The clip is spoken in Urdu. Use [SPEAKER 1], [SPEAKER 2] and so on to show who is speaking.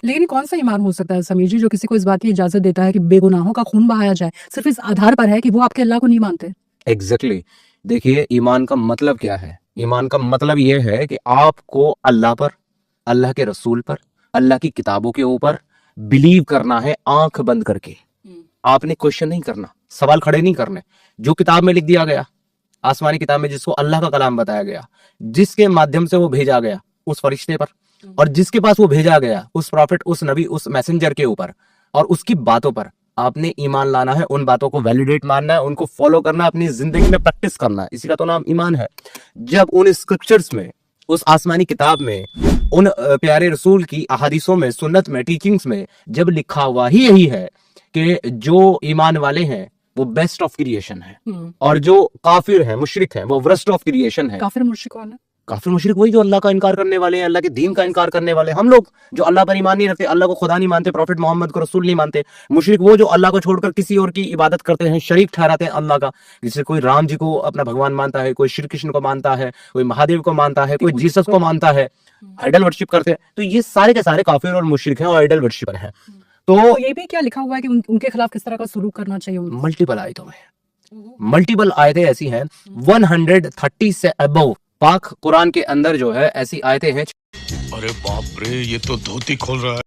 [SPEAKER 1] لیکن یہ کون سا ایمان ہو سکتا ہے سمیر جی جو کسی کو اس بات کی اجازت دیتا ہے کہ بے گناہوں کا خون بہایا جائے صرف اس آدھار پر ہے کہ وہ آپ کے اللہ کو نہیں مانتے؟
[SPEAKER 2] ایگزیکٹلی دیکھیے ایمان کا مطلب کیا ہے. ایمان کا مطلب یہ ہے کہ آپ کو اللہ پر، اللہ کے رسول پر، اللہ کی کتابوں کے اوپر بلیو کرنا ہے آنکھ بند کر کے. آپ نے کوشچن نہیں کرنا، سوال کھڑے نہیں کرنے. جو کتاب میں لکھ دیا گیا، آسمانی کتاب میں جس کو اللہ کا کلام بتایا گیا، جس کے مادھیم سے وہ بھیجا گیا اس فرشتے پر، اور جس کے پاس وہ بھیجا گیا اس پروفٹ، اس نبی، اس میسنجر کے اوپر اور اس کی باتوں پر آپ نے ایمان لانا ہے. ان باتوں کو ویلیڈیٹ ماننا ہے، ان کو فالو کرنا ہے، اپنی زندگی میں پریکٹس کرنا ہے. اسی کا تو نام ایمان ہے. جب ان اسکرپچرز میں، اس آسمانی کتاب میں، ان پیارے رسول کی احادیثوں میں، سنت میں، ٹیچنگز میں جب لکھا ہوا ہی یہی ہے کہ جو ایمان والے ہیں وہ بیسٹ آف کریشن ہے، اور جو کافر ہیں، مشرک ہیں، وہ ورسٹ آف کریشن ہے.
[SPEAKER 1] کافر مشرک کون ہے؟
[SPEAKER 2] کافر مشرک وہی جو اللہ کا انکار کرنے والے ہیں، اللہ کے دین کا انکار کرنے والے ہیں. ہم لوگ جو اللہ پر ایمان نہیں رکھتے، اللہ کو خدا نہیں مانتے، پروفٹ محمد کو رسول نہیں مانتے. مشرک وہ جو اللہ کو چھوڑ کر کسی اور کی عبادت کرتے ہیں، شریک ٹھہراتے ہیں اللہ کا. جیسے کوئی رام جی کو اپنا بھگوان مانتا ہے، کوئی شری کرشن کو مانتا ہے، کوئی مہادیو کو مانتا ہے، کوئی جیسس کو مانتا ہے، آئیڈل ورشپ کرتے ہیں. تو یہ سارے کے سارے کافر اور مشرک ہیں اور آئیڈل ورشپر ہیں. تو
[SPEAKER 1] یہ بھی کیا لکھا ہوا ہے کہ ان کے خلاف کس طرح کا سلوک کرنا چاہیے؟
[SPEAKER 2] ملٹیپل آیتوں میں، ملٹیپل آیتیں ایسی ہیں 130 سے ابو پاک قرآن کے اندر جو ہے ایسی آیتیں ہیں.
[SPEAKER 3] ارے باپ رے، یہ تو دھوتی کھول رہا ہے.